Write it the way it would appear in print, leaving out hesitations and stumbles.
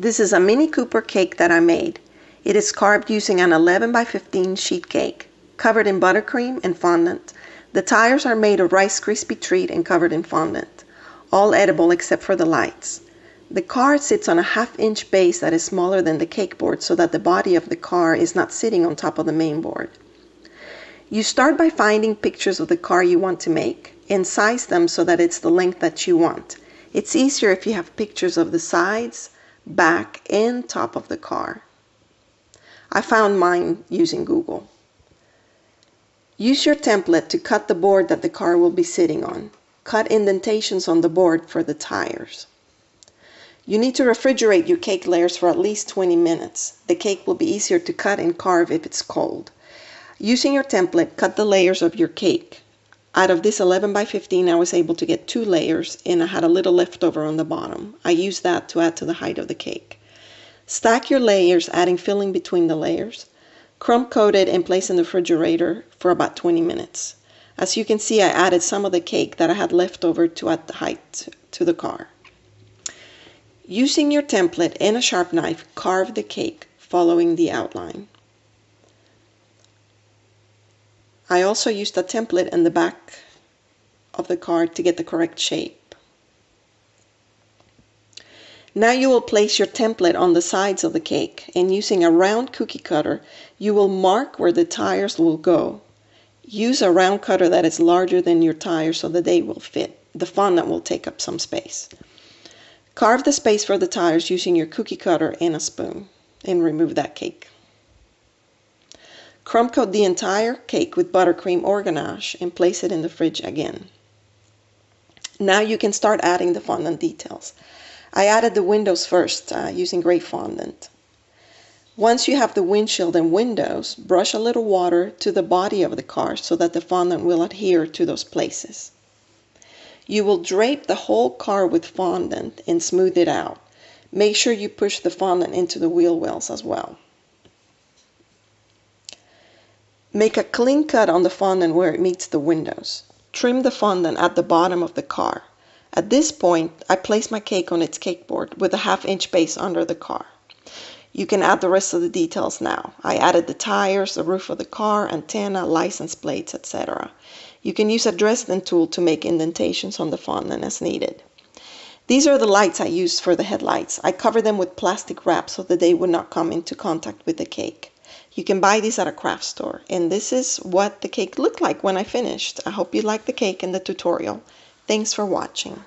This is a Mini Cooper cake that I made. It is carved using an 11 by 15 sheet cake, covered in buttercream and fondant. The tires are made of Rice Krispie treat and covered in fondant. All edible except for the lights. The car sits on a 1/2 inch base that is smaller than the cake board so that the body of the car is not sitting on top of the main board. You start by finding pictures of the car you want to make and size them so that it's the length that you want. It's easier if you have pictures of the sides, back, and top of the car. I found mine using Google. Use your template to cut the board that the car will be sitting on. Cut indentations on the board for the tires. You need to refrigerate your cake layers for at least 20 minutes. The cake will be easier to cut and carve if it's cold. Using your template, cut the layers of your cake. Out of this 11 by 15, I was able to get 2 layers, and I had a little leftover on the bottom. I used that to add to the height of the cake. Stack your layers, adding filling between the layers. Crumb coat it and place in the refrigerator for about 20 minutes. As you can see, I added some of the cake that I had left over to add the height to the car. Using your template and a sharp knife, carve the cake following the outline. I also used a template in the back of the car to get the correct shape. Now you will place your template on the sides of the cake, and using a round cookie cutter, you will mark where the tires will go. Use a round cutter that is larger than your tire so that they will fit. The fondant will take up some space. Carve the space for the tires using your cookie cutter and a spoon, and remove that cake. Crumb coat the entire cake with buttercream or ganache and place it in the fridge again. Now you can start adding the fondant details. I added the windows first using gray fondant. Once you have the windshield and windows, brush a little water to the body of the car so that the fondant will adhere to those places. You will drape the whole car with fondant and smooth it out. Make sure you push the fondant into the wheel wells as well. Make a clean cut on the fondant where it meets the windows. Trim the fondant at the bottom of the car. At this point, I place my cake on its cake board with a 1/2 inch base under the car. You can add the rest of the details now. I added the tires, the roof of the car, antenna, license plates, etc. You can use a Dresden tool to make indentations on the fondant as needed. These are the lights I used for the headlights. I covered them with plastic wrap so that they would not come into contact with the cake. You can buy these at a craft store, and this is what the cake looked like when I finished. I hope you liked the cake and the tutorial. Thanks for watching.